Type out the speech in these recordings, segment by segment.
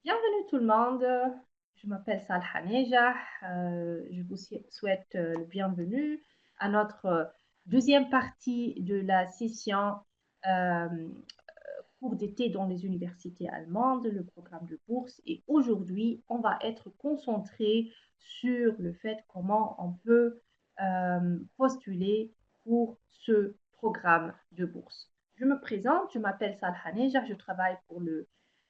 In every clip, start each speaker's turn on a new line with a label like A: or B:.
A: Bienvenue tout le monde. Je m'appelle Salha Nejah. Je vous souhaite le bienvenue à notre deuxième partie de la session euh, cours d'été dans les universités allemandes, le programme de bourse. Et aujourd'hui, on va être concentré sur le fait comment on peut postuler pour ce programme de bourse. Je me présente, je m'appelle Salha Nejah, je travaille pour le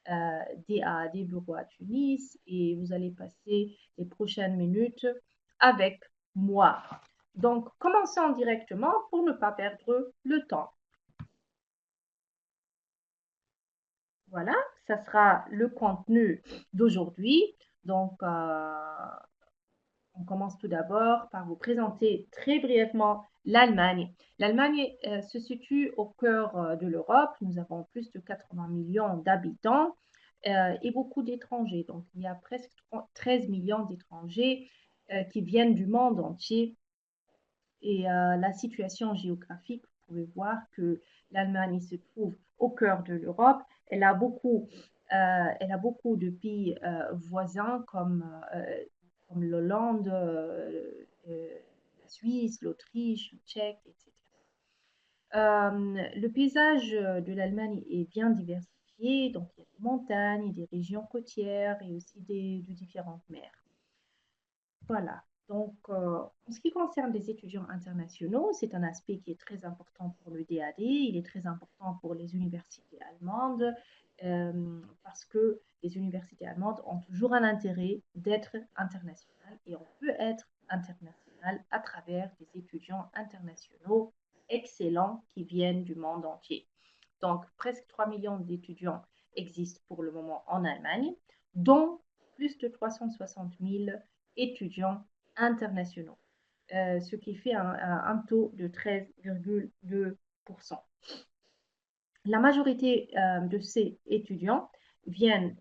A: DAAD Bureau à Tunis et vous allez passer les prochaines minutes avec moi. Donc, commençons directement pour ne pas perdre le temps. Voilà, ça sera le contenu d'aujourd'hui. Donc, on commence tout d'abord par vous présenter très brièvement l'Allemagne. L'Allemagne se situe au cœur de l'Europe. Nous avons plus de 80 millions d'habitants et beaucoup d'étrangers. Donc, il y a presque 13 millions d'étrangers qui viennent du monde entier. Et la situation géographique, vous pouvez voir que l'Allemagne se trouve au cœur de l'Europe. Elle a beaucoup de pays voisins comme l'Hollande, la Suisse, l'Autriche, le Tchèque, etc. Le paysage de l'Allemagne est bien diversifié, donc il y a des montagnes, des régions côtières et aussi de différentes mers. Voilà. Donc, en ce qui concerne les étudiants internationaux, c'est un aspect qui est très important pour le DAD. Il est très important pour les universités allemandes parce que les universités allemandes ont toujours un intérêt d'être internationales et on peut être international à travers des étudiants internationaux excellents qui viennent du monde entier. Donc, presque 3 millions d'étudiants existent pour le moment en Allemagne, dont plus de 360 000 étudiants internationaux, ce qui fait un taux de 13,2%. La majorité de ces étudiants viennent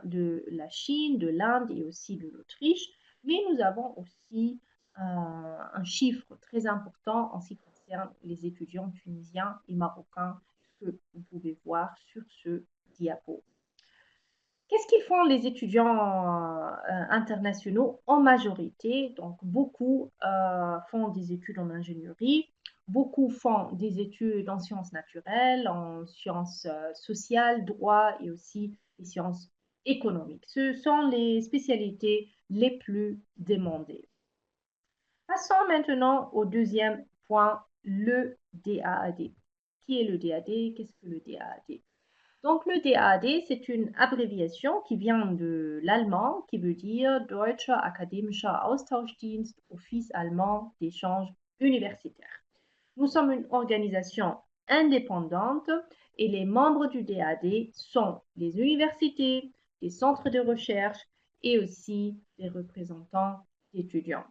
A: de la Chine, de l'Inde et aussi de l'Autriche, mais nous avons aussi un chiffre très important en ce qui concerne les étudiants tunisiens et marocains que vous pouvez voir sur ce diapo. Qu'est-ce qu'ils font les étudiants internationaux en majorité? Donc, beaucoup font des études en ingénierie, beaucoup font des études en sciences naturelles, en sciences sociales, droit et aussi les sciences économiques. Ce sont les spécialités les plus demandées. Passons maintenant au deuxième point, le DAAD. Qui est le DAD? Qu'est-ce que le DAAD? Donc, le DAAD, c'est une abréviation qui vient de l'allemand, qui veut dire Deutscher Akademischer Austauschdienst, Office allemand d'échange universitaire. Nous sommes une organisation indépendante et les membres du DAD sont les universités, les centres de recherche et aussi les représentants d'étudiants.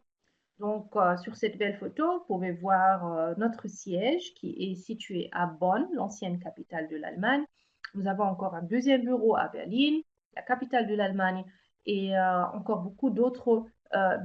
A: Donc, sur cette belle photo, vous pouvez voir notre siège qui est situé à Bonn, l'ancienne capitale de l'Allemagne. Nous avons encore un deuxième bureau à Berlin, la capitale de l'Allemagne, et encore beaucoup d'autres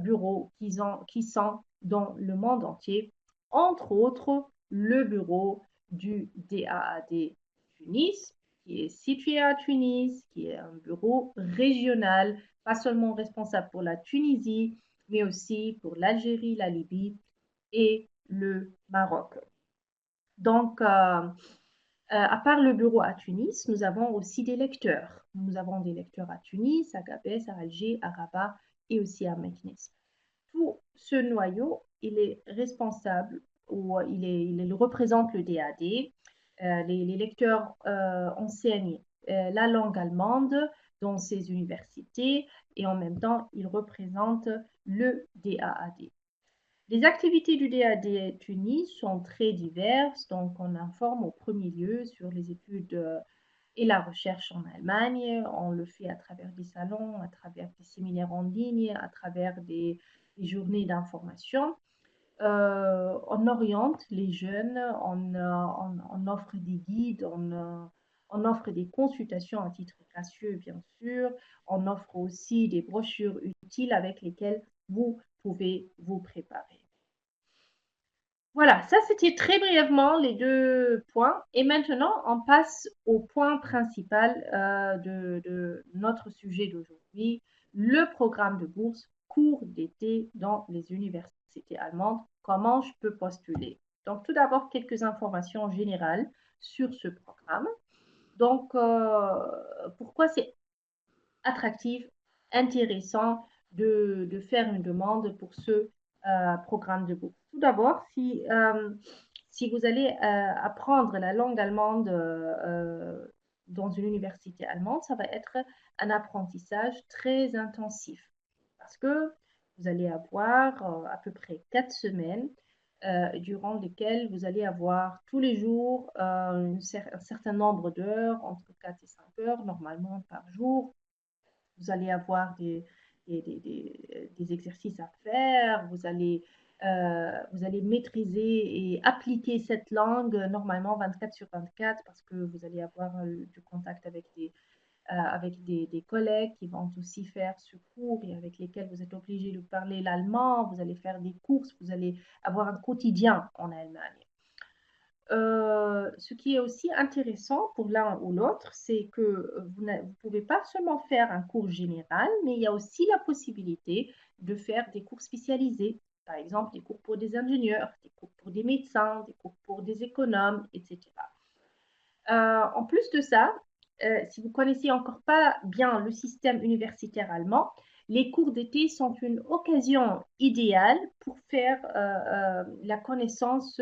A: bureaux qui sont dans le monde entier, entre autres le bureau du DAAD Tunis, qui est situé à Tunis, qui est un bureau régional, pas seulement responsable pour la Tunisie, mais aussi pour l'Algérie, la Libye et le Maroc. Donc, à part le bureau à Tunis, nous avons aussi des lecteurs. Nous avons des lecteurs à Tunis, à Gabès, à Alger, à Rabat et aussi à Meknès. Tout ce noyau, il est responsable ou il représente le DAD. Les lecteurs enseignent la langue allemande dans ces universités et en même temps, ils représentent le DAAD. Les activités du DAD Tunis sont très diverses, donc on informe au premier lieu sur les études et la recherche en Allemagne. On le fait à travers des salons, à travers des séminaires en ligne, à travers des journées d'information. On oriente les jeunes, on offre des guides, on offre des consultations à titre gracieux, bien sûr. On offre aussi des brochures utiles avec lesquelles vous pouvez vous préparer. Voilà, ça c'était très brièvement les deux points. Et maintenant, on passe au point principal de notre sujet d'aujourd'hui, le programme de bourse cours d'été dans les universités allemandes. Comment je peux postuler? Donc, tout d'abord, quelques informations générales sur ce programme. Donc, pourquoi c'est attractif, intéressant de faire une demande pour ce programme de bourse. Tout d'abord, si vous allez apprendre la langue allemande dans une université allemande, ça va être un apprentissage très intensif parce que vous allez avoir à peu près 4 semaines durant lesquelles vous allez avoir tous les jours un certain nombre d'heures, entre 4 et 5 heures normalement par jour. Vous allez avoir des exercices à faire, vous allez maîtriser et appliquer cette langue normalement 24 sur 24 parce que vous allez avoir du contact avec des collègues qui vont aussi faire ce cours et avec lesquels vous êtes obligé de parler l'allemand, vous allez faire des courses, vous allez avoir un quotidien en Allemagne. Ce qui est aussi intéressant pour l'un ou l'autre, c'est que vous ne pouvez pas seulement faire un cours général, mais il y a aussi la possibilité de faire des cours spécialisés. Par exemple, des cours pour des ingénieurs, des cours pour des médecins, des cours pour des économes, etc. En plus de ça, si vous connaissez encore pas bien le système universitaire allemand, les cours d'été sont une occasion idéale pour faire la connaissance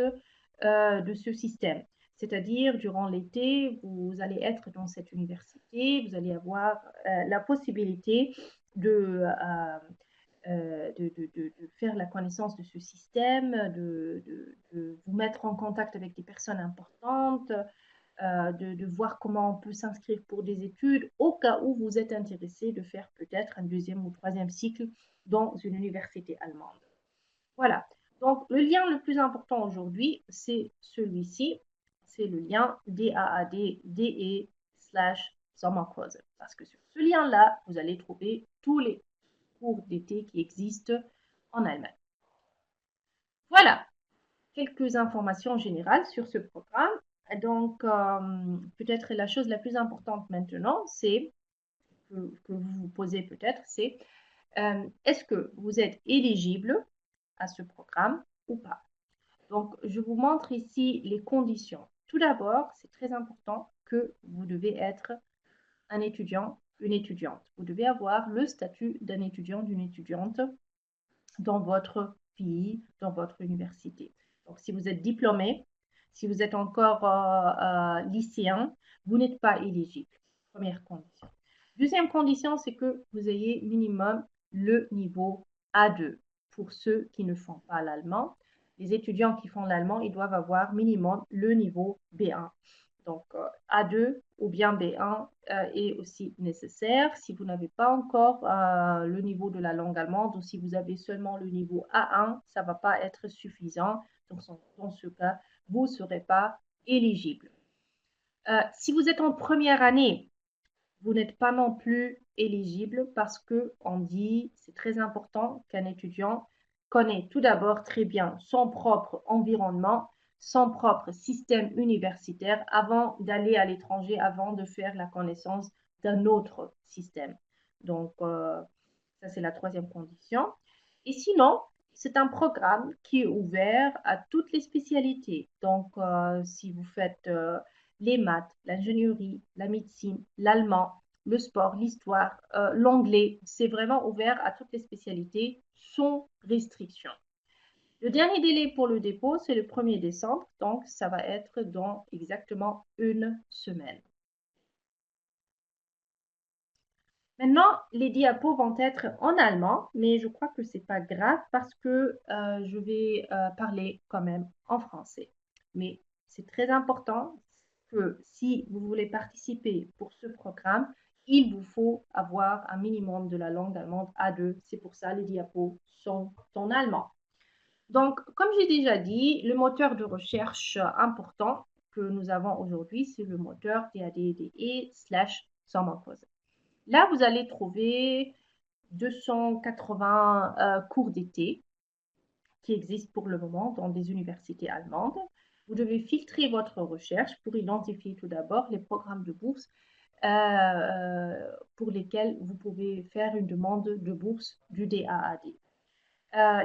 A: de ce système. C'est-à-dire, durant l'été, vous allez être dans cette université, vous allez avoir la possibilité de, de faire la connaissance de ce système, de vous mettre en contact avec des personnes importantes, de voir comment on peut s'inscrire pour des études au cas où vous êtes intéressé de faire peut-être un deuxième ou troisième cycle dans une université allemande. Voilà. Donc, le lien le plus important aujourd'hui, c'est celui-ci. C'est le lien DAAD-DE slash Sommerkurse. Parce que sur ce lien-là, vous allez trouver tous les cours d'été qui existent en Allemagne. Voilà, quelques informations générales sur ce programme. Donc, peut-être la chose la plus importante maintenant, c'est que vous vous posez peut-être, c'est est-ce que vous êtes éligible à ce programme ou pas? Donc, je vous montre ici les conditions. Tout d'abord, c'est très important que vous devez être un étudiant, une étudiante. Vous devez avoir le statut d'un étudiant, d'une étudiante dans votre pays, dans votre université. Donc, si vous êtes diplômé, si vous êtes encore lycéen, vous n'êtes pas éligible. Première condition. Deuxième condition, c'est que vous ayez minimum le niveau A2. Pour ceux qui ne font pas l'allemand, les étudiants qui font l'allemand, ils doivent avoir minimum le niveau B1. Donc, A2 ou bien B1 est aussi nécessaire. Si vous n'avez pas encore le niveau de la langue allemande ou si vous avez seulement le niveau A1, ça ne va pas être suffisant. Donc, dans ce cas, vous ne serez pas éligible. Si vous êtes en première année, vous n'êtes pas non plus éligible parce que on dit, c'est très important qu'un étudiant connaît tout d'abord très bien son propre environnement, son propre système universitaire avant d'aller à l'étranger, avant de faire la connaissance d'un autre système. Donc, ça, c'est la troisième condition. Et sinon, c'est un programme qui est ouvert à toutes les spécialités. Donc, si vous faites les maths, l'ingénierie, la médecine, l'allemand, le sport, l'histoire, l'anglais, c'est vraiment ouvert à toutes les spécialités sans restriction. Le dernier délai pour le dépôt, c'est le 1er décembre, donc ça va être dans exactement une semaine. Maintenant, les diapos vont être en allemand, mais je crois que ce n'est pas grave parce que je vais parler quand même en français. Mais c'est très important que si vous voulez participer pour ce programme, il vous faut avoir un minimum de la langue allemande A2. C'est pour ça que les diapos sont en allemand. Donc, comme j'ai déjà dit, le moteur de recherche important que nous avons aujourd'hui, c'est le moteur DADDE/Sommerkurse. Là, vous allez trouver 280 cours d'été qui existent pour le moment dans des universités allemandes. Vous devez filtrer votre recherche pour identifier tout d'abord les programmes de bourse pour lesquels vous pouvez faire une demande de bourse du DAAD.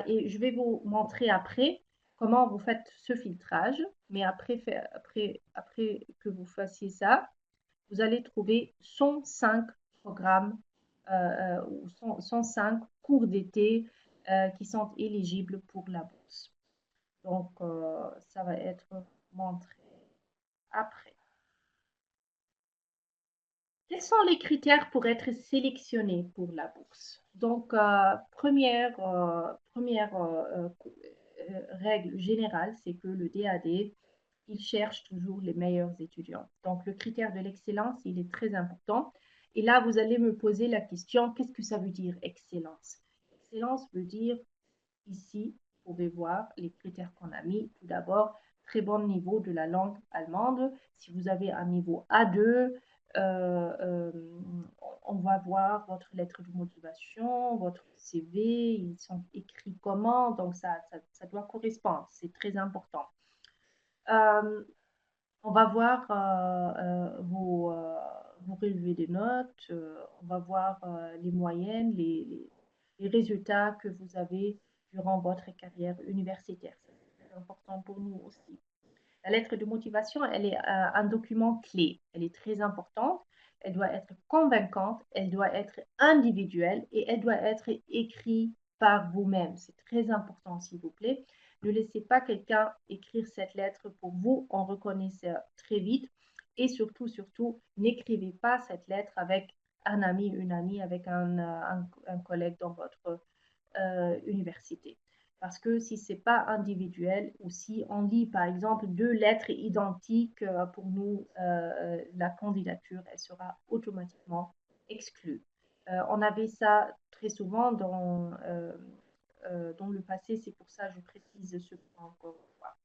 A: Et je vais vous montrer après comment vous faites ce filtrage. Mais après que vous fassiez ça, vous allez trouver 105 programmes ou 105 cours d'été qui sont éligibles pour la bourse. Donc, ça va être montré après. Quels sont les critères pour être sélectionné pour la bourse? Donc, première règle générale, c'est que le DAD, il cherche toujours les meilleurs étudiants. Donc, le critère de l'excellence, il est très important. Et là, vous allez me poser la question, qu'est-ce que ça veut dire excellence? Excellence veut dire, ici, vous pouvez voir les critères qu'on a mis. Tout d'abord, très bon niveau de la langue allemande. Si vous avez un niveau A2, euh, euh, on va voir votre lettre de motivation, votre CV, ils sont écrits comment, donc ça doit correspondre, c'est très important. Euh, on va voir vos relevés de notes, on va voir les moyennes, les résultats que vous avez durant votre carrière universitaire. C'est important pour nous aussi. La lettre de motivation, elle est un document clé. Elle est très importante. Elle doit être convaincante, elle doit être individuelle et elle doit être écrite par vous-même. C'est très important, s'il vous plaît. Ne laissez pas quelqu'un écrire cette lettre pour vous. On reconnaît ça très vite. Et surtout, n'écrivez pas cette lettre avec un ami, une amie, avec un collègue dans votre université. Parce que si ce n'est pas individuel ou si on lit par exemple deux lettres identiques, pour nous, la candidature, elle sera automatiquement exclue. On avait ça très souvent dans le passé, c'est pour ça que je précise ce point encore une fois.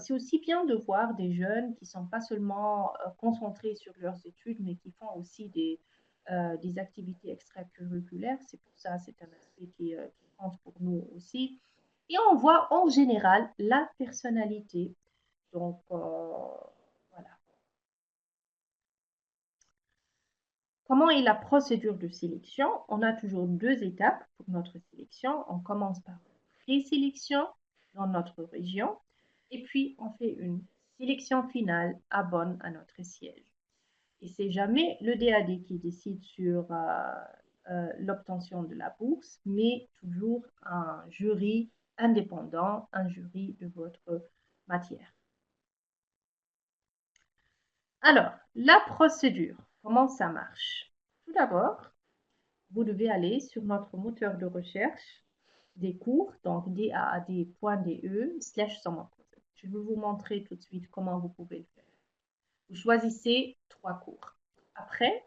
A: C'est aussi bien de voir des jeunes qui ne sont pas seulement concentrés sur leurs études, mais qui font aussi des activités extracurriculaires. C'est pour ça, c'est un aspect qui compte pour nous aussi. Et on voit en général la personnalité. Donc, voilà. Comment est la procédure de sélection? On a toujours deux étapes pour notre sélection. On commence par une présélection dans notre région et puis on fait une sélection finale à Bonn à notre siège. Et c'est jamais le DAD qui décide sur l'obtention de la bourse, mais toujours un jury indépendant, un jury de votre matière. Alors, la procédure, comment ça marche? Tout d'abord, vous devez aller sur notre moteur de recherche des cours, donc daad.de/summer. Je vais vous montrer tout de suite comment vous pouvez le faire. Vous choisissez 3 cours. Après,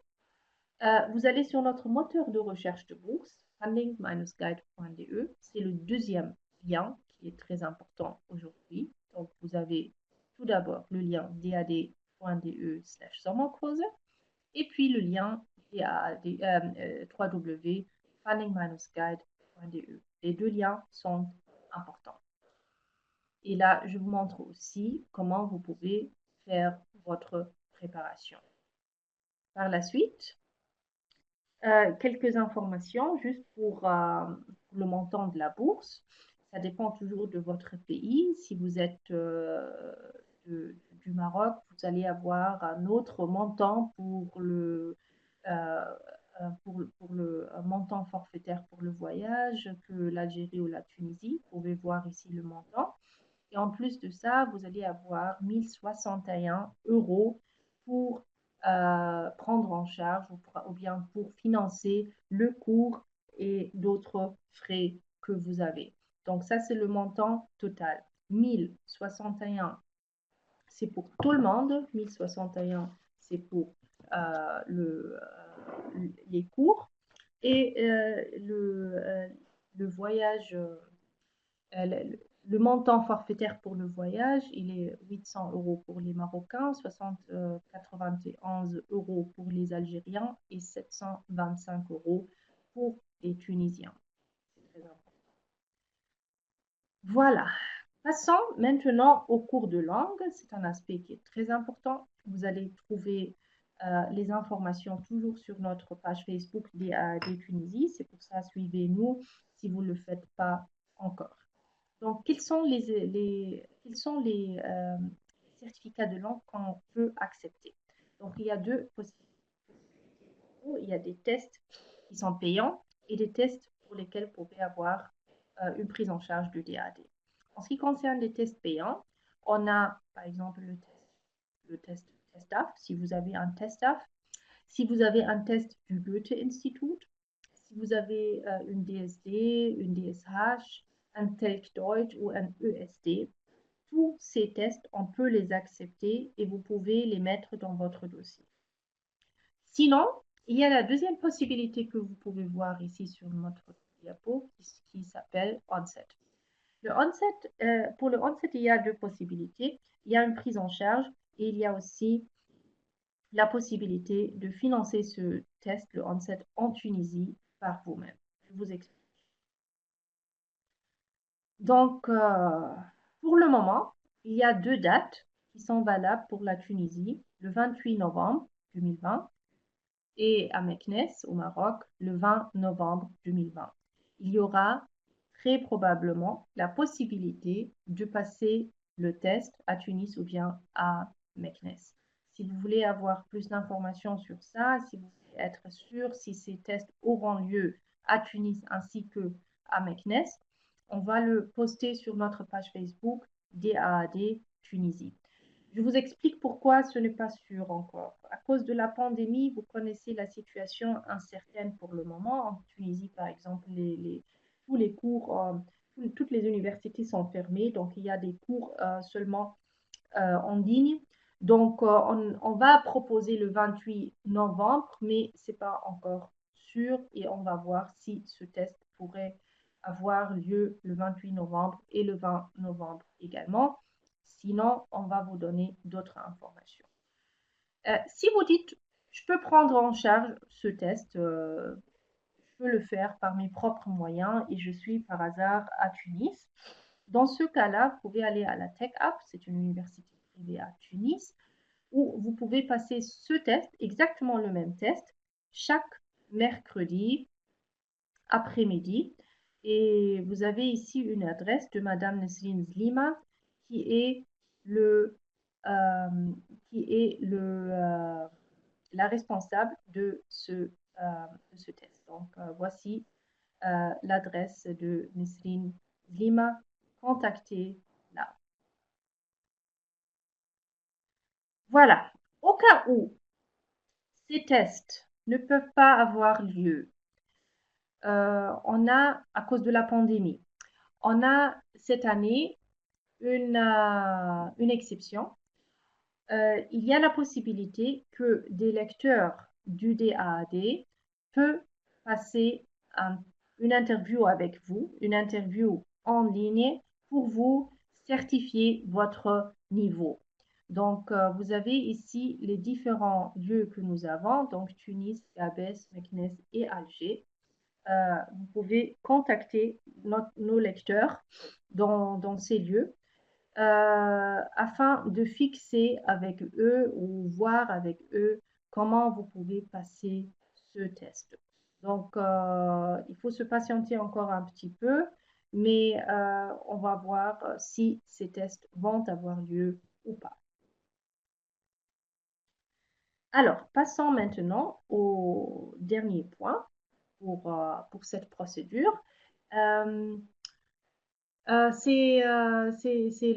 A: vous allez sur notre moteur de recherche de bourse, funding-guide.de. C'est le deuxième lien qui est très important aujourd'hui. Donc, vous avez tout d'abord le lien dad.de/sommerkurse et puis le lien www.funding-guide.de. Les deux liens sont importants. Et là, je vous montre aussi comment vous pouvez faire votre préparation. Par la suite, quelques informations juste pour le montant de la bourse. Ça dépend toujours de votre pays. Si vous êtes du Maroc, vous allez avoir un autre montant pour le montant forfaitaire pour le voyage que l'Algérie ou la Tunisie. Vous pouvez voir ici le montant. Et en plus de ça, vous allez avoir 1061 euros pour prendre en charge ou bien pour financer le cours et d'autres frais que vous avez. Donc ça, c'est le montant total. 1061, c'est pour tout le monde. 1061, c'est pour les cours. Et le voyage, le montant forfaitaire pour le voyage, il est 800 euros pour les Marocains, 91 euros pour les Algériens et 725 euros pour les Tunisiens. C'est très important. Voilà. Passons maintenant au cours de langue. C'est un aspect qui est très important. Vous allez trouver les informations toujours sur notre page Facebook des Tunisie. C'est pour ça, suivez-nous si vous ne le faites pas encore. Donc, quels sont les certificats de langue qu'on peut accepter? Donc, il y a deux possibilités. Il y a des tests qui sont payants et des tests pour lesquels vous pouvez avoir une prise en charge du DAD. En ce qui concerne les tests payants, on a par exemple le test TestDAF, si vous avez un TestDAF, si vous avez un test du Goethe-Institut, si vous avez une DSD, une DSH, un TELC Deutsch ou un ESD, tous ces tests, on peut les accepter et vous pouvez les mettre dans votre dossier. Sinon, il y a la deuxième possibilité que vous pouvez voir ici sur notre diapo qui s'appelle onset. Pour le onset, il y a deux possibilités. Il y a une prise en charge et il y a aussi la possibilité de financer ce test, le onset, en Tunisie par vous-même. Je vous explique. Donc, pour le moment, il y a deux dates qui sont valables pour la Tunisie, le 28 novembre 2020 et à Meknès, au Maroc, le 20 novembre 2020. Il y aura très probablement la possibilité de passer le test à Tunis ou bien à Meknès. Si vous voulez avoir plus d'informations sur ça, si vous voulez être sûr si ces tests auront lieu à Tunis ainsi que à Meknès, on va le poster sur notre page Facebook DAAD Tunisie. Je vous explique pourquoi ce n'est pas sûr encore. À cause de la pandémie, vous connaissez la situation incertaine pour le moment. En Tunisie, par exemple, tous les cours, toutes les universités sont fermées, donc il y a des cours seulement en ligne. Donc, on va proposer le 28 novembre, mais ce n'est pas encore sûr et on va voir si ce test pourrait avoir lieu le 28 novembre et le 20 novembre également. Sinon, on va vous donner d'autres informations. Si vous dites, je peux prendre en charge ce test, je peux le faire par mes propres moyens et je suis par hasard à Tunis. Dans ce cas-là, vous pouvez aller à la Tech App, c'est une université privée à Tunis, où vous pouvez passer ce test, exactement le même test, chaque mercredi après-midi. Et vous avez ici une adresse de Madame Nesrine Zlima qui est le, euh, la responsable de ce test. Donc, voici l'adresse de Nesrine Zlima. Contactez-la. Voilà. Au cas où ces tests ne peuvent pas avoir lieu, on a, à cause de la pandémie, on a cette année une exception. Il y a la possibilité que des lecteurs du DAAD peuvent passer une interview avec vous, une interview en ligne pour vous certifier votre niveau. Donc, vous avez ici les différents lieux que nous avons, donc Tunis, Gabès, Meknès et Alger. Vous pouvez contacter nos lecteurs dans ces lieux afin de fixer avec eux ou voir avec eux comment vous pouvez passer ce test. Donc, il faut se patienter encore un petit peu, mais on va voir si ces tests vont avoir lieu ou pas. Alors, passons maintenant au dernier point pour cette procédure. Euh, c'est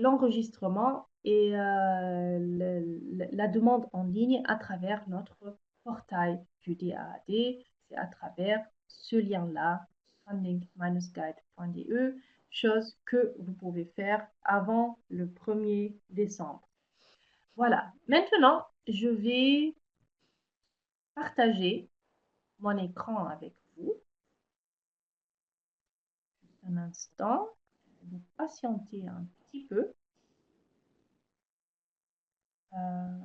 A: l'enregistrement et la demande en ligne à travers notre portail du DAAD. C'est à travers ce lien-là, funding-guide.de, chose que vous pouvez faire avant le 1er décembre. Voilà. Maintenant, je vais partager mon écran avec vous. Un instant. Vous patientez un petit peu. Euh,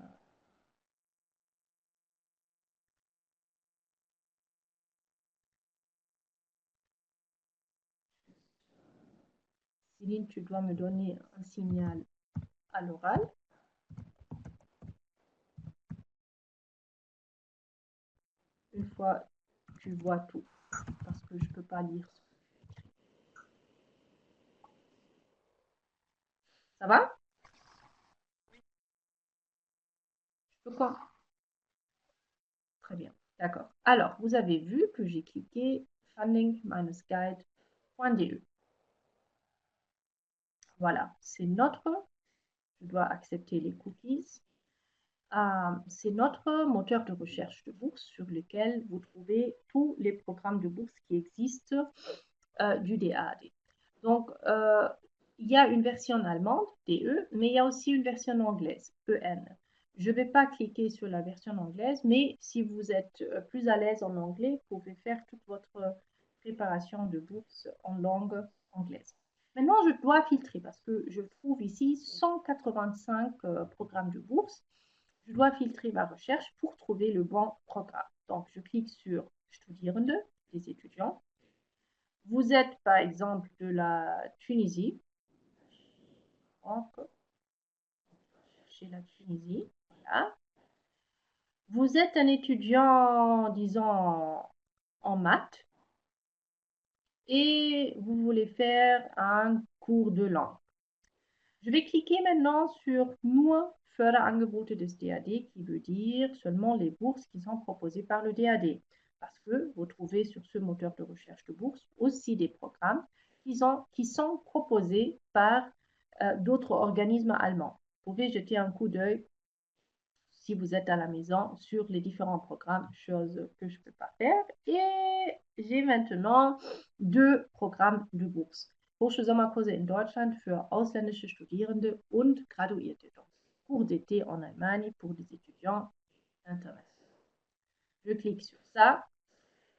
A: Céline, tu dois me donner un signal à l'oral. Une fois tu vois tout, parce que je ne peux pas lire. Ça va? Je peux quoi? Très bien, d'accord. Alors, vous avez vu que j'ai cliqué funding-guide.de. Voilà, c'est notre, je dois accepter les cookies. C'est notre moteur de recherche de bourse sur lequel vous trouvez tous les programmes de bourse qui existent du DAAD. Donc, il y a une version allemande, DE, mais il y a aussi une version anglaise, EN. Je ne vais pas cliquer sur la version anglaise, mais si vous êtes plus à l'aise en anglais, vous pouvez faire toute votre préparation de bourse en langue anglaise. Maintenant, je dois filtrer parce que je trouve ici 185 programmes de bourse. Je dois filtrer ma recherche pour trouver le bon programme. Donc, je clique sur Studierende, les étudiants. Vous êtes, par exemple, de la Tunisie. Donc, chercher la Tunisie. Voilà. Vous êtes un étudiant, disons, en maths et vous voulez faire un cours de langue. Je vais cliquer maintenant sur Nur Förderangebote des DAD, qui veut dire seulement les bourses qui sont proposées par le DAD. Parce que vous trouvez sur ce moteur de recherche de bourses aussi des programmes qui sont proposés par d'autres organismes allemands. Vous pouvez jeter un coup d'œil si vous êtes à la maison sur les différents programmes, chose que je ne peux pas faire. Et j'ai maintenant 2 programmes de bourse. Hochschulsommerkurse in Deutschland für ausländische Studierende und Graduierte. Donc, cours d'été en Allemagne pour des étudiants internationaux. Je clique sur ça.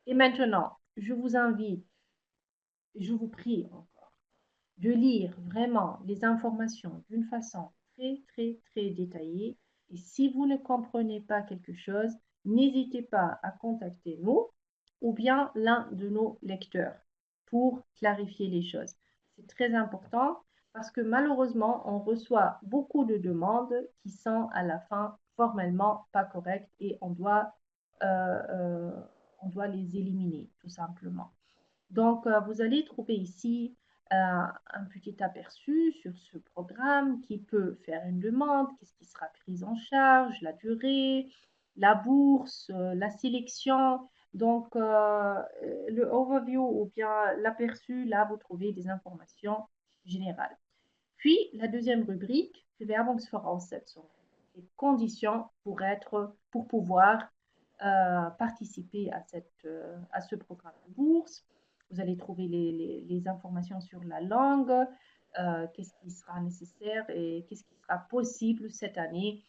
A: Et maintenant, je vous invite, je vous prie encore, de lire vraiment les informations d'une façon très, très, très détaillée. Et si vous ne comprenez pas quelque chose, n'hésitez pas à contacter nous ou bien l'un de nos lecteurs pour clarifier les choses. C'est très important parce que malheureusement, on reçoit beaucoup de demandes qui sont à la fin formellement pas correctes et euh, euh, on doit les éliminer tout simplement. Donc, vous allez trouver ici un petit aperçu sur ce programme qui peut faire une demande, qu'est-ce qui sera pris en charge, la durée, la bourse, la sélection. Donc, le overview ou bien l'aperçu, là, vous trouvez des informations générales. Puis, la deuxième rubrique, Bewerbungsvoraussetzungen, les conditions pour pouvoir participer à ce programme de bourse. Vous allez trouver les informations sur la langue, qu'est-ce qui sera nécessaire et qu'est-ce qui sera possible cette année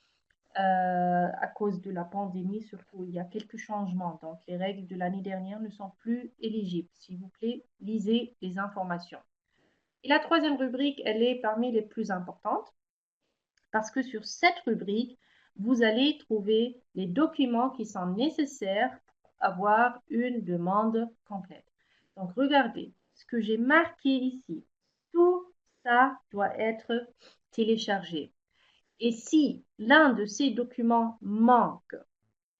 A: à cause de la pandémie. Surtout, il y a quelques changements. Donc, les règles de l'année dernière ne sont plus éligibles. S'il vous plaît, lisez les informations. Et la troisième rubrique, elle est parmi les plus importantes parce que sur cette rubrique, vous allez trouver les documents qui sont nécessaires pour avoir une demande complète. Donc, regardez ce que j'ai marqué ici. Tout ça doit être téléchargé. Et si l'un de ces documents manque,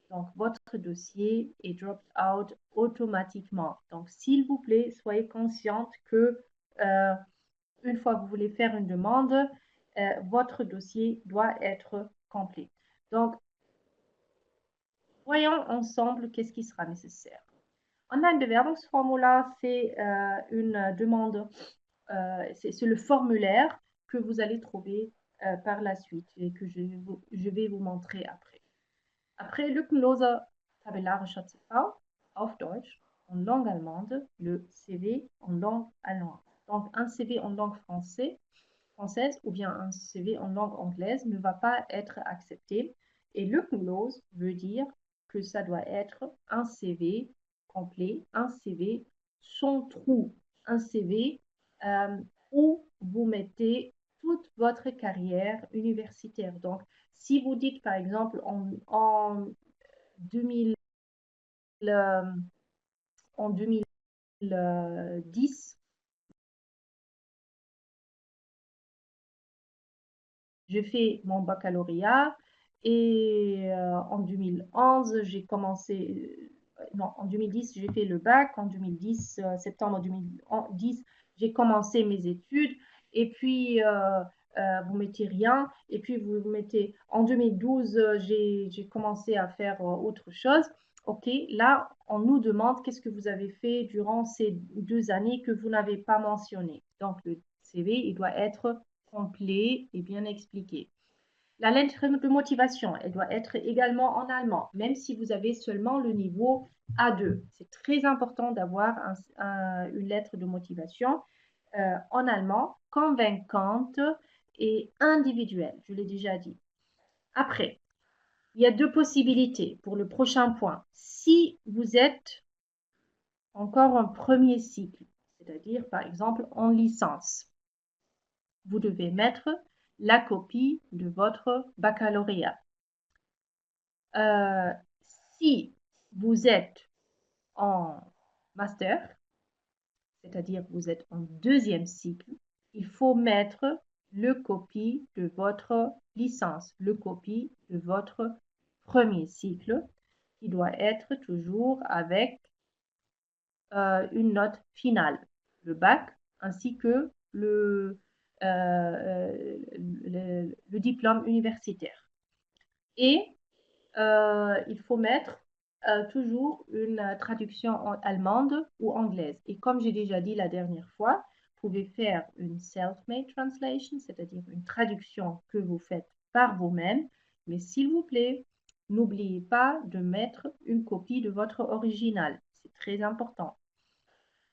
A: donc votre dossier est dropped out automatiquement. Donc, s'il vous plaît, soyez consciente que une fois que vous voulez faire une demande, votre dossier doit être complet. Donc, voyons ensemble qu'est-ce qui sera nécessaire. Online-Bewerbungsformular, c'est une demande, c'est le formulaire que vous allez trouver par la suite et que je vais vous montrer après. Après, Lückenloser tabellarischer CV auf Deutsch, en langue allemande, le CV en langue allemande. Donc, un CV en langue française ou bien un CV en langue anglaise ne va pas être accepté. Et lückenlos veut dire que ça doit être un CV complet, un CV sans trou, un CV où vous mettez toute votre carrière universitaire. Donc, si vous dites par exemple en 2000, en 2010, j'ai fait mon baccalauréat et en 2011, j'ai commencé, non, en 2010, j'ai fait le bac. En 2010, septembre 2010, j'ai commencé mes études. Et puis, vous mettez rien. Et puis, vous mettez, en 2012, j'ai commencé à faire autre chose. OK, là, on nous demande qu'est-ce que vous avez fait durant ces 2 années que vous n'avez pas mentionné. Donc, le CV, il doit être complet et bien expliqué. La lettre de motivation, elle doit être également en allemand, même si vous avez seulement le niveau A2. C'est très important d'avoir une lettre de motivation en allemand, convaincante et individuelle, je l'ai déjà dit. Après, il y a deux possibilités pour le prochain point. Si vous êtes encore en premier cycle, c'est-à-dire par exemple en licence, vous devez mettre la copie de votre baccalauréat. Euh, si vous êtes en master, c'est-à-dire vous êtes en deuxième cycle, il faut mettre le copie de votre licence, le copie de votre premier cycle, qui doit être toujours avec une note finale, le bac, ainsi que le diplôme universitaire. Et il faut mettre toujours une traduction allemande ou anglaise. Et comme j'ai déjà dit la dernière fois, vous pouvez faire une self-made translation, c'est-à-dire une traduction que vous faites par vous-même. Mais s'il vous plaît, n'oubliez pas de mettre une copie de votre original. C'est très important.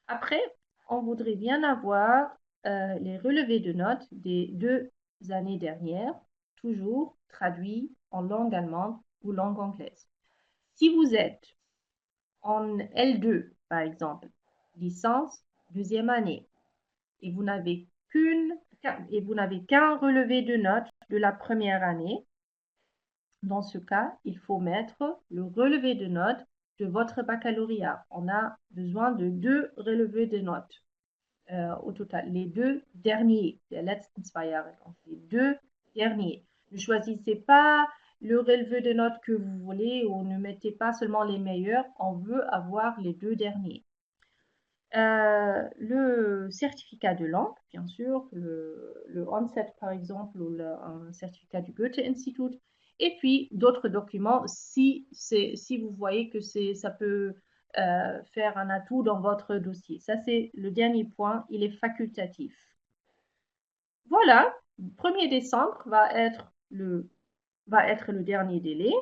A: Après, on voudrait bien avoir les relevés de notes des 2 années dernières, toujours traduits en langue allemande ou langue anglaise. Si vous êtes en L2, par exemple, licence, deuxième année, et vous n'avez qu'un relevé de notes de la première année, dans ce cas, il faut mettre le relevé de notes de votre baccalauréat. On a besoin de 2 relevés de notes au total. Les 2 derniers, der letzten 2 Jahre, donc les 2 derniers. Ne choisissez pas le relevé de notes que vous voulez ou ne mettez pas seulement les meilleurs. On veut avoir les 2 derniers. Le certificat de langue, bien sûr, le ONSET par exemple, ou un certificat du Goethe-Institut, et puis d'autres documents si vous voyez que ça peut faire un atout dans votre dossier. Ça, c'est le dernier point, il est facultatif. Voilà, 1er décembre va être le dernier délai.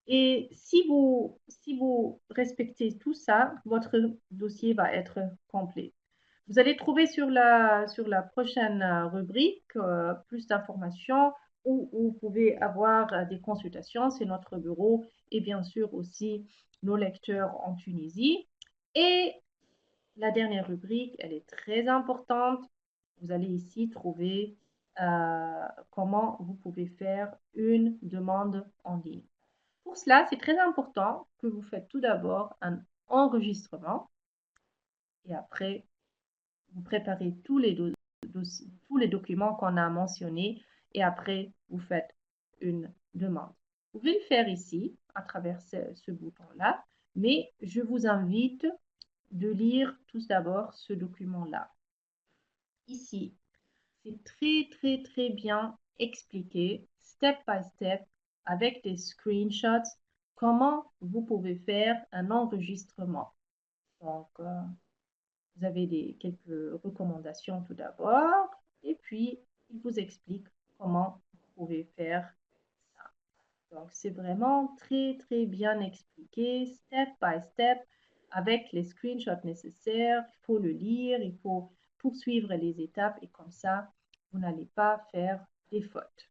A: Et si vous respectez tout ça, votre dossier va être complet. Vous allez trouver sur la prochaine rubrique plus d'informations où vous pouvez avoir des consultations. C'est notre bureau et bien sûr aussi nos lecteurs en Tunisie. Et la dernière rubrique, elle est très importante. Vous allez ici trouver comment vous pouvez faire une demande en ligne. Pour cela, c'est très important que vous faites tout d'abord un enregistrement et après, vous préparez tous les documents qu'on a mentionnés et après, vous faites une demande. Vous pouvez le faire ici à travers ce bouton-là, mais je vous invite de lire tout d'abord ce document-là. Ici, c'est très, très, très bien expliqué, step by step, avec des screenshots, comment vous pouvez faire un enregistrement. Donc, vous avez quelques recommandations tout d'abord, et puis il vous explique comment vous pouvez faire ça. Donc, c'est vraiment très, très bien expliqué, step by step, avec les screenshots nécessaires. Il faut le lire, il faut poursuivre les étapes, et comme ça, vous n'allez pas faire des fautes.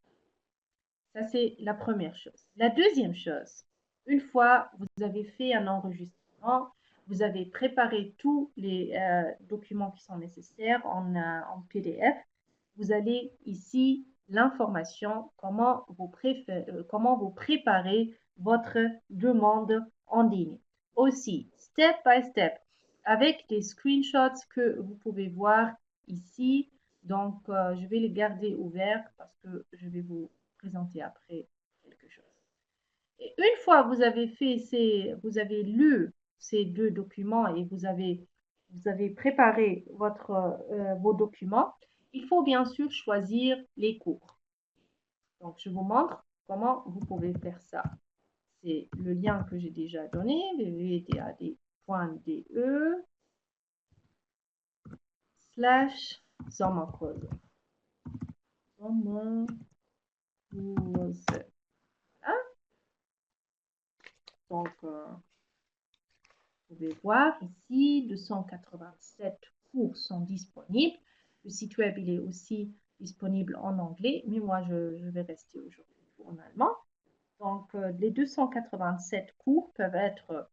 A: Ça, c'est la première chose. La deuxième chose, une fois vous avez fait un enregistrement, vous avez préparé tous les documents qui sont nécessaires en PDF, vous allez ici l'information, comment vous préparez votre demande en ligne. Aussi, step by step, avec des screenshots que vous pouvez voir ici, Donc, je vais les garder ouverts parce que je vais vous présenter après quelque chose. Et une fois que vous avez lu ces deux documents et vous avez préparé vos documents, il faut bien sûr choisir les cours. Donc, je vous montre comment vous pouvez faire ça. C'est le lien que j'ai déjà donné, www.dad.de/Sommerkurse. Sommerkurse. Voilà. Donc, vous pouvez voir ici, 287 cours sont disponibles. Le site web, il est aussi disponible en anglais, mais moi, je vais rester aujourd'hui en allemand. Donc, les 287 cours peuvent être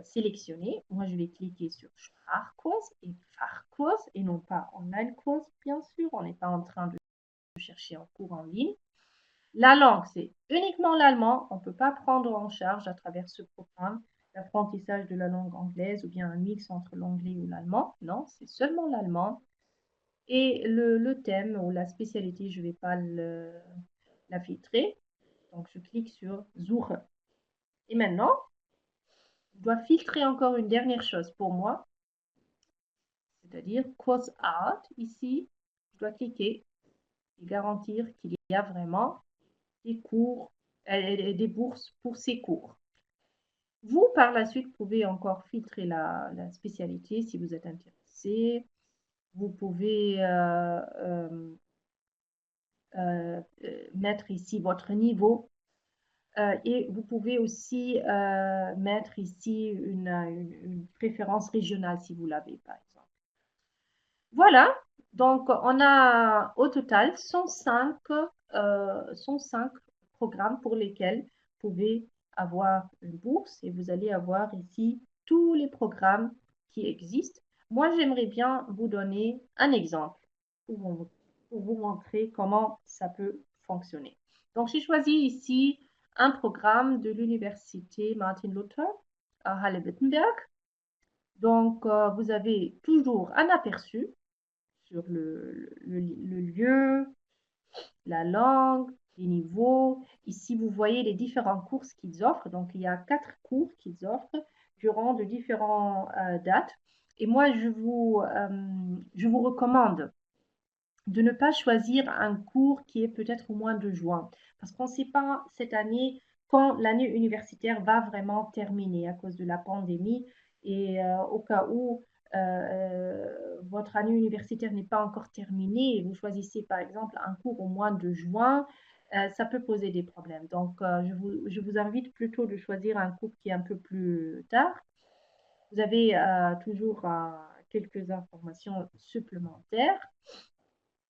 A: sélectionnés. Moi, je vais cliquer sur Sprachkurs et Fachkurs et non pas Online-Kurs, bien sûr. On n'est pas en train de chercher un cours en ligne. La langue, c'est uniquement l'allemand. On ne peut pas prendre en charge à travers ce programme l'apprentissage de la langue anglaise ou bien un mix entre l'anglais ou l'allemand. Non, c'est seulement l'allemand. Et le thème ou la spécialité, je ne vais pas la filtrer. Donc, je clique sur Suche. Et maintenant, je dois filtrer encore une dernière chose pour moi, c'est-à-dire Kursart. Ici, je dois cliquer et garantir qu'il y a vraiment des cours, des bourses pour ces cours. Vous, par la suite, pouvez encore filtrer la spécialité si vous êtes intéressé. Vous pouvez mettre ici votre niveau et vous pouvez aussi mettre ici une préférence régionale si vous l'avez, par exemple. Voilà, donc on a au total 105 programmes pour lesquels vous pouvez avoir une bourse et vous allez avoir ici tous les programmes qui existent. Moi, j'aimerais bien vous donner un exemple pour vous montrer comment ça peut fonctionner. Donc, j'ai choisi ici un programme de l'université Martin Luther à Halle-Wittenberg. Donc, vous avez toujours un aperçu sur le lieu, la langue, les niveaux. Ici, vous voyez les différents cours qu'ils offrent. Donc, il y a 4 cours qu'ils offrent durant de différentes dates. Et moi, je vous recommande de ne pas choisir un cours qui est peut-être au mois de juin, parce qu'on ne sait pas cette année quand l'année universitaire va vraiment terminer à cause de la pandémie. Et au cas où votre année universitaire n'est pas encore terminée et vous choisissez par exemple un cours au mois de juin, ça peut poser des problèmes. Donc, je vous invite plutôt de choisir un cours qui est un peu plus tard. Vous avez toujours quelques informations supplémentaires.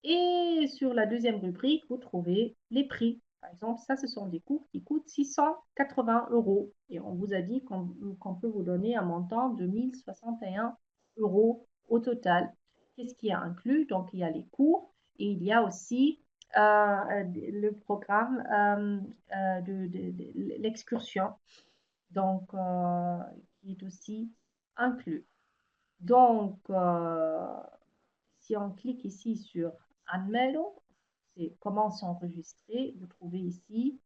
A: Et sur la deuxième rubrique, vous trouvez les prix. Par exemple, ça, ce sont des cours qui coûtent 680 euros. Et on vous a dit qu'on peut vous donner un montant de 1061 euros au total. Qu'est-ce qui est inclus? Donc, il y a les cours et il y a aussi le programme de l'excursion, donc qui est aussi inclus. Donc, si on clique ici sur Anmeldung, c'est comment s'enregistrer. Vous trouvez ici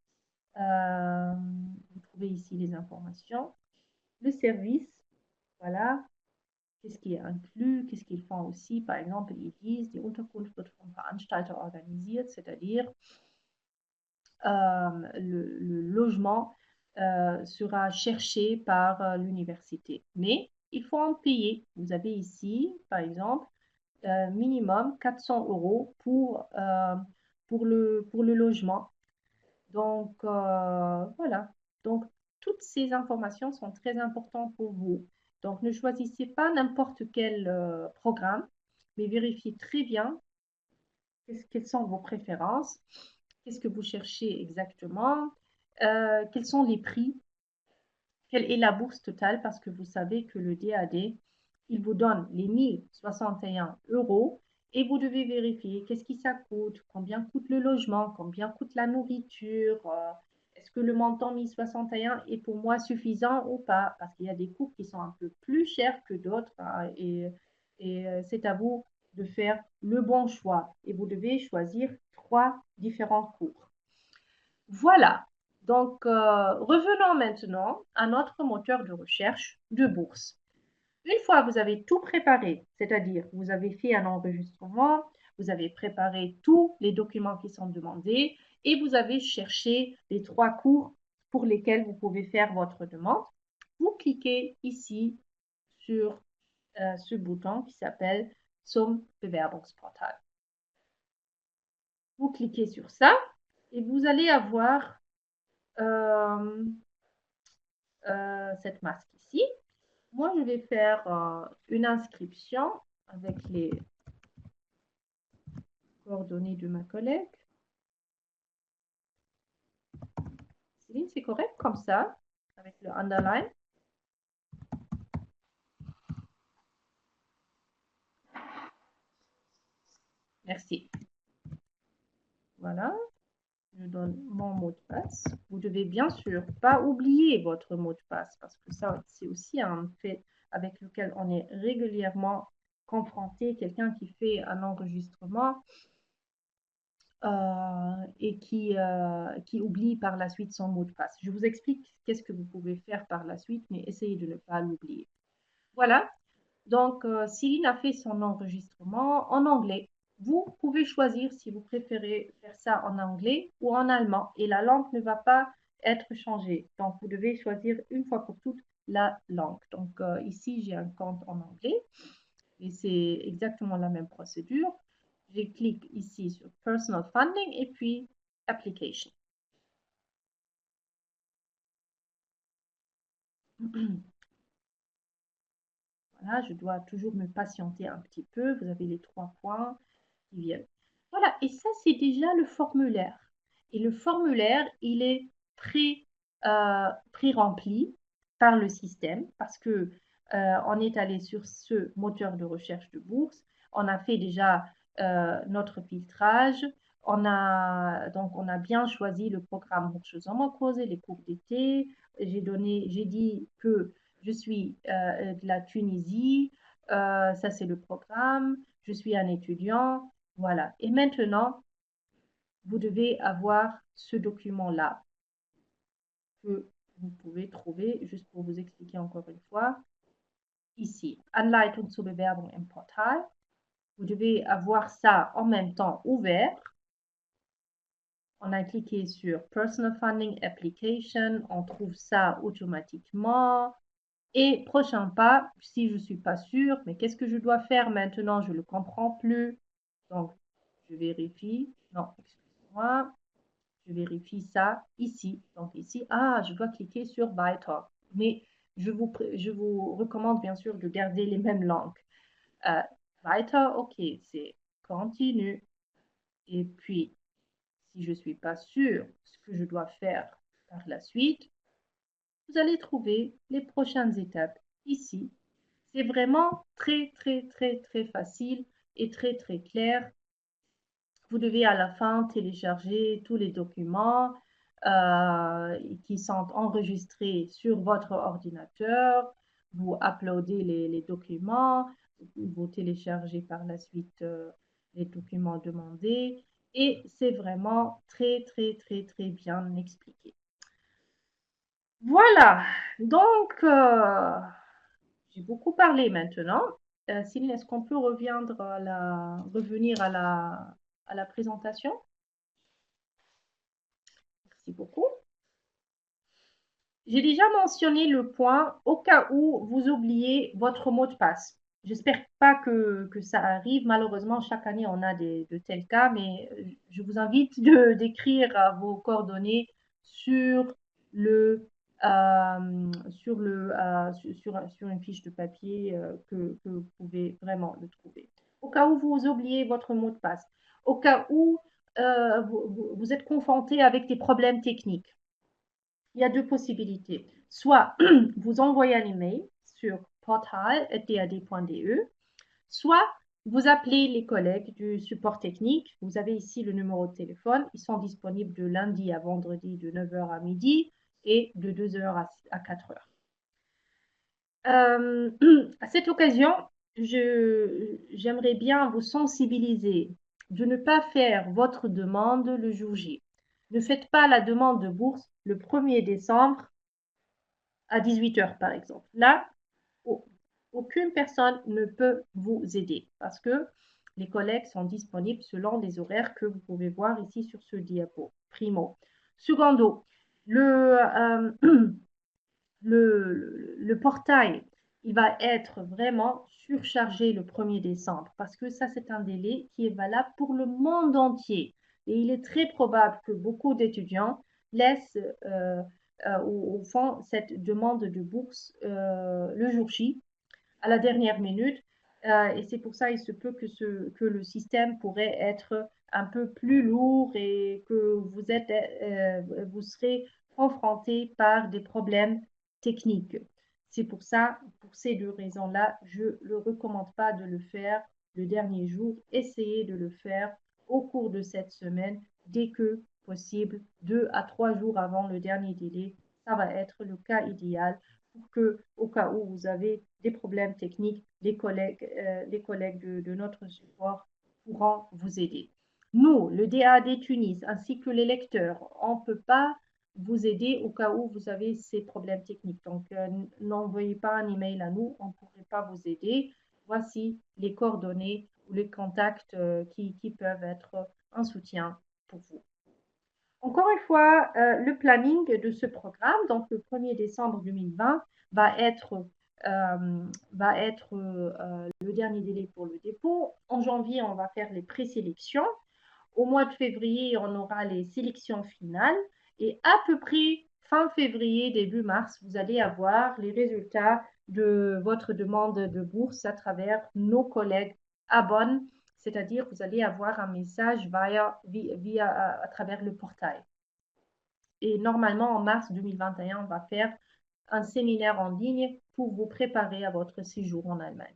A: les informations. Le service, voilà. Qu'est-ce qui est inclus? Qu'est-ce qu'ils font aussi? Par exemple, ils disent, die Unterkunft wird vom Veranstalter organisiert, c'est-à-dire le logement sera cherché par l'université. Mais il faut en payer. Vous avez ici, par exemple, minimum 400 euros pour le logement. Donc, voilà. Donc, toutes ces informations sont très importantes pour vous. Donc, ne choisissez pas n'importe quel programme, mais vérifiez très bien quelles sont vos préférences, qu'est-ce que vous cherchez exactement, quels sont les prix, quelle est la bourse totale, parce que vous savez que le DAD, il vous donne les 1061 euros et vous devez vérifier qu'est-ce qui ça coûte, combien coûte le logement, combien coûte la nourriture, est-ce que le montant 1061 est pour moi suffisant ou pas, parce qu'il y a des cours qui sont un peu plus chers que d'autres hein, et c'est à vous de faire le bon choix et vous devez choisir 3 différents cours. Voilà. Donc, revenons maintenant à notre moteur de recherche de bourse. Une fois que vous avez tout préparé, c'est-à-dire vous avez fait un enregistrement, vous avez préparé tous les documents qui sont demandés et vous avez cherché les 3 cours pour lesquels vous pouvez faire votre demande, vous cliquez ici sur ce bouton qui s'appelle Zum Bewerbungsportal. Vous cliquez sur ça et vous allez avoir cette masque ici. Moi, je vais faire une inscription avec les coordonnées de ma collègue. Céline, c'est correct comme ça, avec le underline. Merci. Voilà, je donne mon mot de passe. Vous devez bien sûr pas oublier votre mot de passe parce que ça, c'est aussi un fait avec lequel on est régulièrement confronté. Quelqu'un qui fait un enregistrement et qui oublie par la suite son mot de passe. Je vous explique qu'est-ce que vous pouvez faire par la suite, mais essayez de ne pas l'oublier. Voilà, donc Céline a fait son enregistrement en anglais. Vous pouvez choisir si vous préférez faire ça en anglais ou en allemand et la langue ne va pas être changée. Donc, vous devez choisir une fois pour toutes la langue. Donc, ici, j'ai un compte en anglais et c'est exactement la même procédure. Je clique ici sur Personal Funding et puis Application. Voilà, je dois toujours me patienter un petit peu. Vous avez les 3 points qui viennent. Voilà, et ça, c'est déjà le formulaire. Et le formulaire, il est pré-rempli par le système parce que on est allé sur ce moteur de recherche de bourse. On a fait déjà notre filtrage. Donc, on a bien choisi le programme Hochschulsommerkurse, les cours d'été. J'ai dit que je suis de la Tunisie. Ça, c'est le programme. Je suis un étudiant. Voilà. Et maintenant, vous devez avoir ce document-là que vous pouvez trouver, juste pour vous expliquer encore une fois, ici. Anleitung zur Bewerbung im Portal. Vous devez avoir ça en même temps ouvert. On a cliqué sur Personal Funding Application. On trouve ça automatiquement. Et prochain pas, si je ne suis pas sûre, mais qu'est-ce que je dois faire maintenant? Je ne le comprends plus. Donc, je vérifie. Non, excusez-moi. Je vérifie ça ici. Donc ici, je dois cliquer sur Weiter. Mais je vous recommande bien sûr de garder les mêmes langues. Weiter, ok, c'est continue. Et puis, si je ne suis pas sûre ce que je dois faire par la suite, vous allez trouver les prochaines étapes ici. C'est vraiment très, très, très, très facile et très, très clair. Vous devez à la fin télécharger tous les documents qui sont enregistrés sur votre ordinateur. Vous uploadez les documents, vous téléchargez par la suite les documents demandés et c'est vraiment très, très, très, très bien expliqué. Voilà, donc j'ai beaucoup parlé maintenant. Céline, est-ce qu'on peut revenir à la présentation? Merci beaucoup. J'ai déjà mentionné le point au cas où vous oubliez votre mot de passe. J'espère pas que ça arrive. Malheureusement, chaque année, on a de tels cas, mais je vous invite d'écrire vos coordonnées sur sur une fiche de papier que vous pouvez vraiment le trouver. Au cas où vous oubliez votre mot de passe, au cas où vous êtes confronté avec des problèmes techniques, il y a deux possibilités. Soit vous envoyez un email sur portal@dad.de, soit vous appelez les collègues du support technique. Vous avez ici le numéro de téléphone. Ils sont disponibles de lundi à vendredi de 9h à midi et de 2h à 4h. À cette occasion, j'aimerais bien vous sensibiliser de ne pas faire votre demande le jour J. Ne faites pas la demande de bourse le 1er décembre à 18 heures, par exemple. Là, aucune personne ne peut vous aider parce que les collègues sont disponibles selon les horaires que vous pouvez voir ici sur ce diapo. Primo. Secondo, le portail, il va être vraiment surchargé le 1er décembre parce que ça, c'est un délai qui est valable pour le monde entier. Et il est très probable que beaucoup d'étudiants laissent ou font cette demande de bourse le jour J à la dernière minute. Et c'est pour ça il se peut que le système pourrait être un peu plus lourd et que vous serez confronté par des problèmes techniques. C'est pour ça, pour ces deux raisons-là, je ne le recommande pas de le faire le dernier jour. Essayez de le faire au cours de cette semaine, dès que possible, 2 à 3 jours avant le dernier délai. Ça va être le cas idéal pour que, au cas où vous avez des problèmes techniques, les collègues de notre support pourront vous aider. Nous, le DAAD Tunis, ainsi que les lecteurs, on ne peut pas vous aider au cas où vous avez ces problèmes techniques. Donc, n'envoyez pas un email à nous, on ne pourrait pas vous aider. Voici les coordonnées ou les contacts qui peuvent être un soutien pour vous. Encore une fois, le planning de ce programme, donc le 1er décembre 2020, va être, le dernier délai pour le dépôt. En janvier, on va faire les présélections. Au mois de février, on aura les sélections finales. Et à peu près fin février, début mars, vous allez avoir les résultats de votre demande de bourse à travers nos collègues à Bonn, c'est-à-dire vous allez avoir un message à travers le portail. Et normalement, en mars 2021, on va faire un séminaire en ligne pour vous préparer à votre séjour en Allemagne.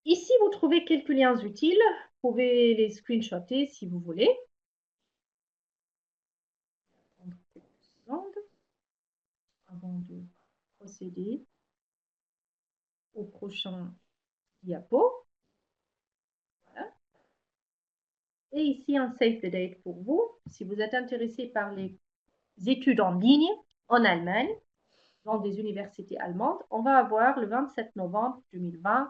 A: Ici, vous trouvez quelques liens utiles. Vous pouvez les screenshotter si vous voulez. Avant de procéder au prochain diapo. Voilà. Et ici, un save the date pour vous. Si vous êtes intéressé par les études en ligne en Allemagne, dans des universités allemandes, on va avoir le 27 novembre 2020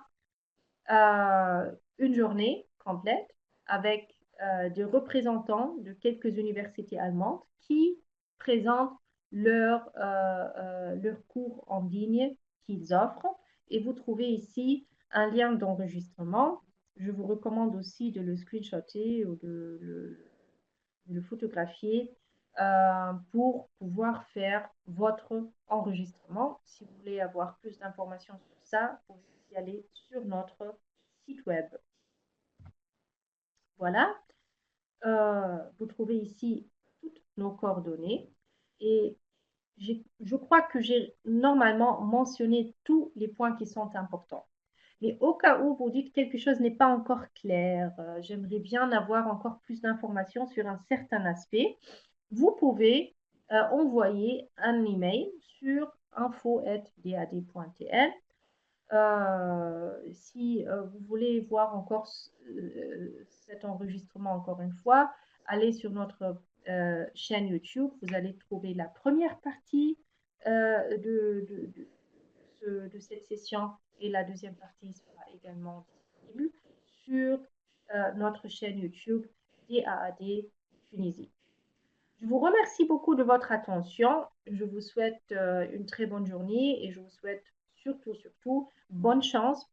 A: une journée complète avec des représentants de quelques universités allemandes qui présentent leurs cours en ligne qu'ils offrent. Et vous trouvez ici un lien d'enregistrement. Je vous recommande aussi de le screenshotter ou de le photographier pour pouvoir faire votre enregistrement. Si vous voulez avoir plus d'informations sur ça, vous pouvez y aller sur notre site web. Voilà. Vous trouvez ici toutes nos coordonnées et je crois que j'ai normalement mentionné tous les points qui sont importants. Mais au cas où vous dites quelque chose n'est pas encore clair, j'aimerais bien avoir encore plus d'informations sur un certain aspect, vous pouvez envoyer un email sur info@dad.tl. Si vous voulez voir encore cet enregistrement encore une fois, allez sur notre chaîne YouTube. Vous allez trouver la première partie de cette session et la deuxième partie sera également disponible sur notre chaîne YouTube DAAD Tunisie. Je vous remercie beaucoup de votre attention. Je vous souhaite une très bonne journée et je vous souhaite surtout bonne chance